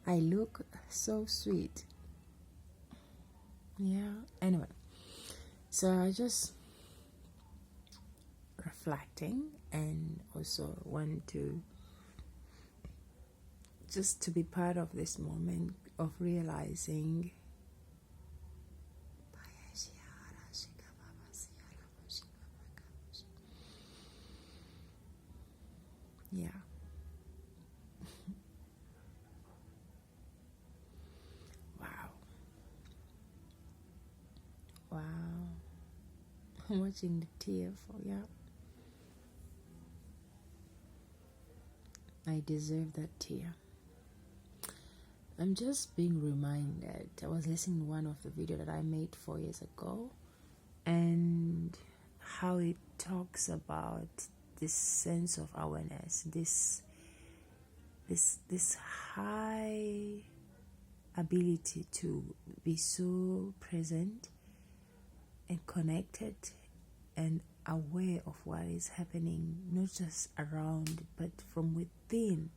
I look so sweet. Yeah. Anyway, so I just reflecting and also want to just to be part of this moment of realizing yeah. Wow. Wow. I'm watching the tear for yeah. I deserve that tear. I'm just being reminded. I was listening to one of the video that I made 4 years ago, and how it talks about this sense of awareness, this high ability to be so present and connected and aware of what is happening, not just around, but from within,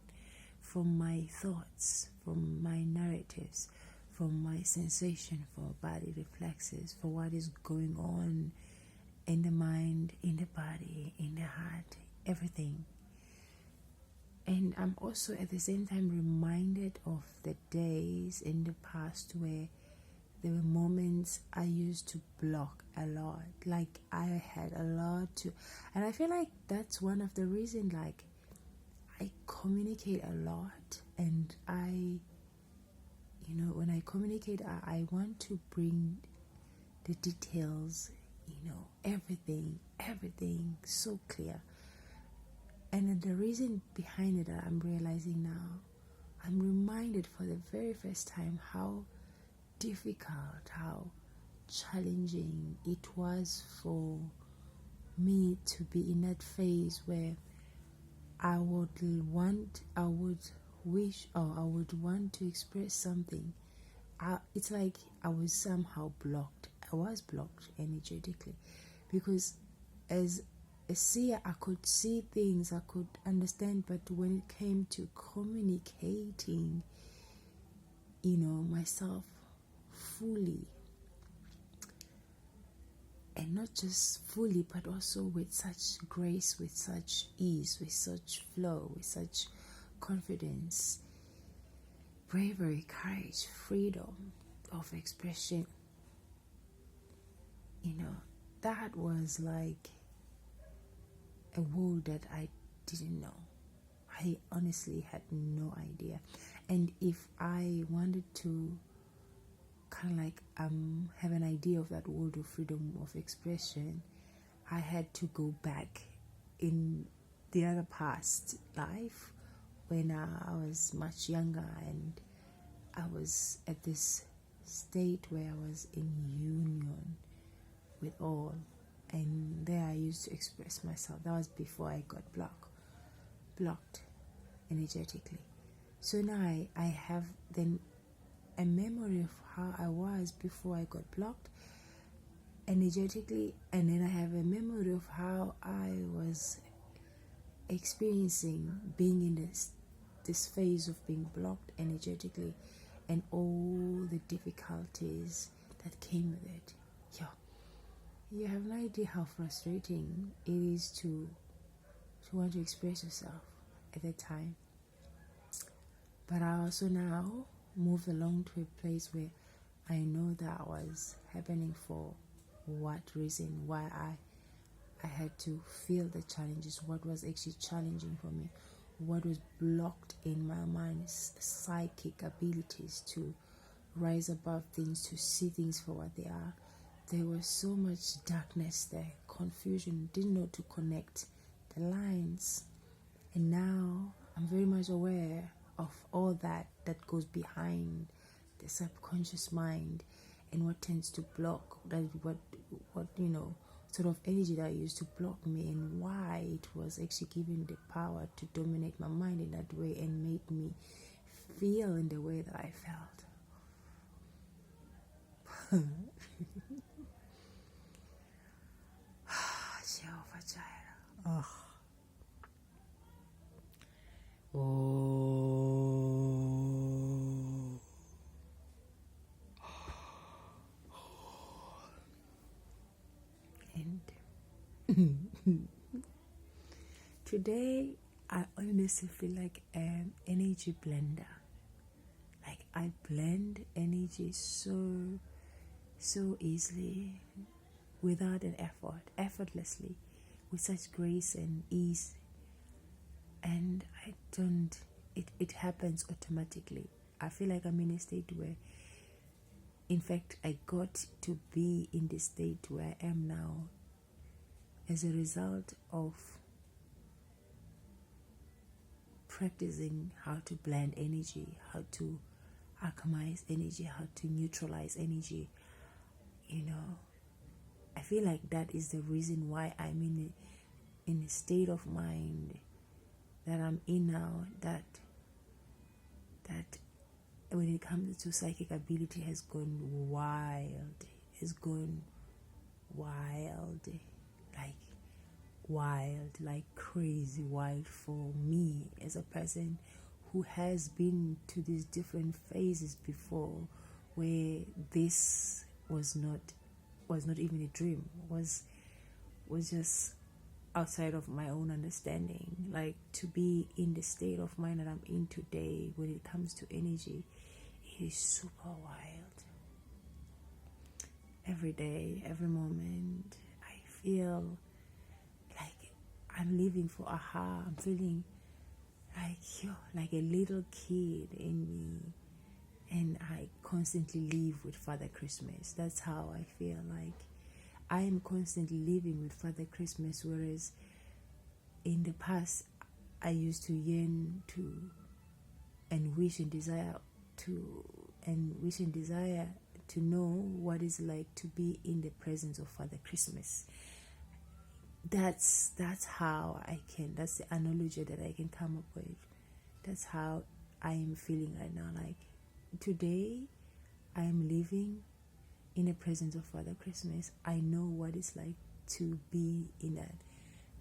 from my thoughts, from my narratives, from my sensation, for body reflexes, for what is going on in the mind, in the body, in the heart, everything. And I'm also at the same time reminded of the days in the past where there were moments I used to block a lot. Like I had a lot to, and I feel like that's one of the reasons, like I communicate a lot, and when I communicate, I want to bring the details, everything so clear. And the reason behind it that I'm realizing now, I'm reminded for the very first time how difficult, how challenging it was for me to be in that phase where I would wish, or I would want to express something. It's like I was somehow blocked. I was blocked energetically, because as a seer, I could see things, I could understand, but when it came to communicating, myself fully, and not just fully, but also with such grace, with such ease, with such flow, with such confidence, bravery, courage, freedom of expression, that was like a world that I didn't know. I honestly had no idea. And if I wanted to kind of like have an idea of that world of freedom of expression, I had to go back in the other past life when I was much younger, and I was at this state where I was in union with all, and there I used to express myself. That was before I got blocked energetically. So now I have then a memory of how I was before I got blocked energetically, and then I have a memory of how I was experiencing being in this phase of being blocked energetically, and all the difficulties that came with it. Yeah, you have no idea how frustrating it is to want to express yourself at that time. But I also now moved along to a place where I know that was happening for what reason, why I had to feel the challenges, what was actually challenging for me, what was blocked in my mind's psychic abilities to rise above things, to see things for what they are. There was so much darkness there, confusion, didn't know to connect the lines. And now I'm very much aware of all that goes behind the subconscious mind, and what tends to block that, what sort of energy that used to block me, and why it was actually given the power to dominate my mind in that way and make me feel in the way that I felt. Jehovah Jireh. Oh. Oh. And today, I honestly feel like an energy blender. Like I blend energy so easily, without an effort, effortlessly, with such grace and ease. And I don't, it happens automatically. I feel like I'm in a state where, in fact, I got to be in the state where I am now as a result of practicing how to blend energy, how to alchemize energy, how to neutralize energy. I feel like that is the reason why I'm in a state of mind that I'm in now, that when it comes to psychic ability has gone wild. Like crazy wild for me as a person who has been to these different phases before, where this was not even a dream, was just outside of my own understanding. Like, to be in the state of mind that I'm in today when it comes to energy, it is super wild. Every day, every moment, I feel like I'm living for aha. I'm feeling like a little kid in me, and I constantly live with Father Christmas. That's how I feel like I am constantly living with Father Christmas, whereas in the past I used to yearn to and wish and desire to know what it's like to be in the presence of Father Christmas. That's how that's the analogy that I can come up with. That's how I am feeling right now. Like, today I am living in the presence of Father Christmas. I know what it's like to be in that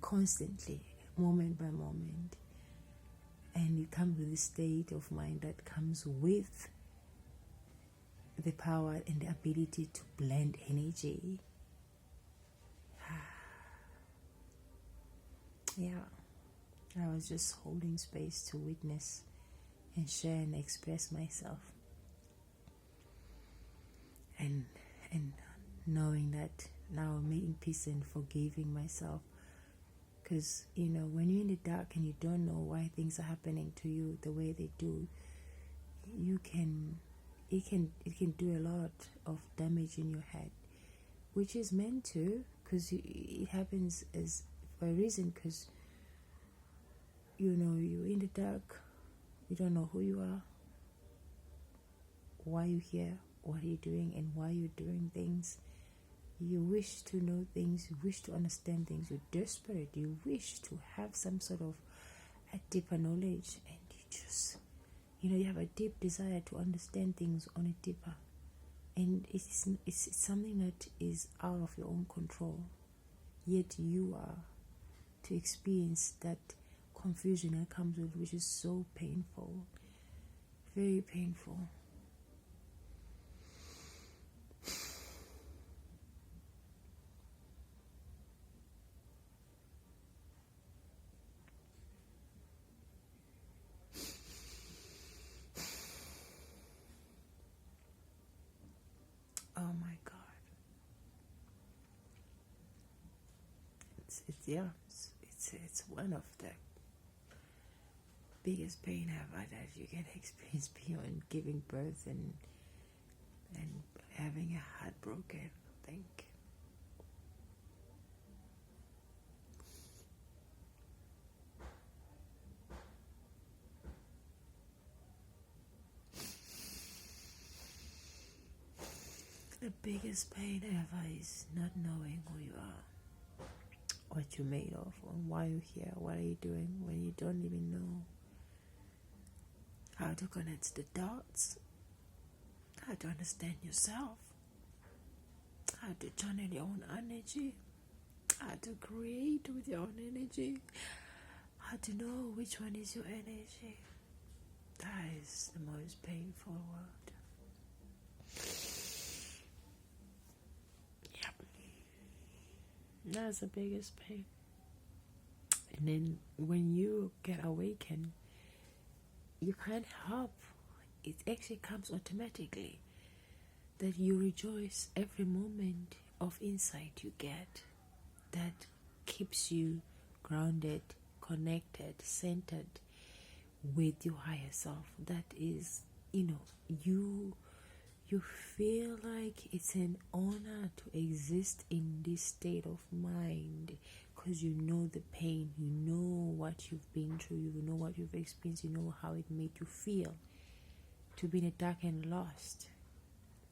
constantly, moment by moment. And it comes with a state of mind that comes with the power and the ability to blend energy. Yeah, I was just holding space to witness and share and express myself, and knowing that now I'm making peace and forgiving myself. Because when you're in the dark and you don't know why things are happening to you the way they do, it can do a lot of damage in your head, which is meant to, because it happens as for a reason. Because you're in the dark, you don't know who you are, why you're here, what are you doing, and why you're doing things. You wish to know things, you wish to understand things, you're desperate, you wish to have some sort of a deeper knowledge, and you just you have a deep desire to understand things on a deeper, and it's something that is out of your own control, yet you are to experience that confusion that comes with, which is so painful, very painful. Oh my God. It's one of the biggest pain ever that you can experience beyond giving birth and having a heart broken, I think. The biggest pain ever is not knowing who you are, what you're made of, and why you're here, what are you doing, when you don't even know how to connect the dots, how to understand yourself, how to channel your own energy, how to create with your own energy, how how to know which one is your energy. That is the most painful word. Yep. That's the biggest pain. And then when you get awakened, you can't help. It actually comes automatically that you rejoice every moment of insight you get that keeps you grounded, connected, centered with your higher self. That is, you feel like it's an honor to exist in this state of mind, because you know the pain, you know what you've been through, you know what you've experienced, you know how it made you feel to be in the dark and lost,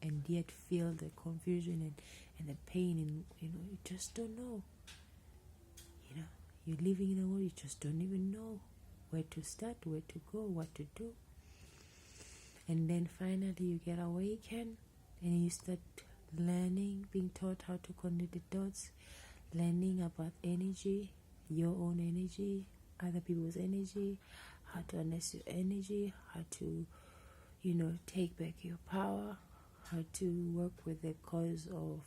and yet feel the confusion and the pain, and you just don't know. You're living in a world you just don't even know where to start, where to go, what to do. And then finally you get awakened and you start learning, being taught how to connect the dots, learning about energy, your own energy, other people's energy, how to harness your energy, how to, take back your power, how to work with the cause of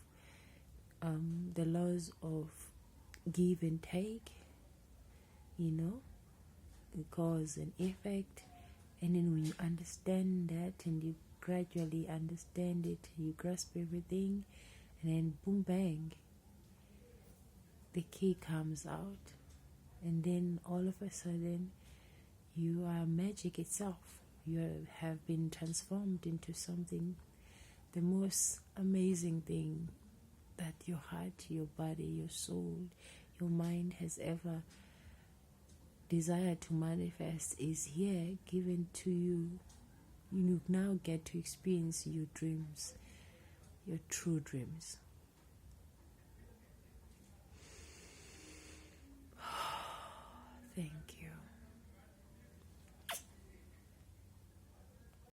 the laws of give and take, the cause and effect. And then when you understand that and you gradually understand it, you grasp everything, and then boom bang, the key comes out, and then all of a sudden you are magic itself. You have been transformed into something, the most amazing thing that your heart, your body, your soul, your mind has ever desired to manifest is here, given to you. You now get to experience your dreams, your true dreams.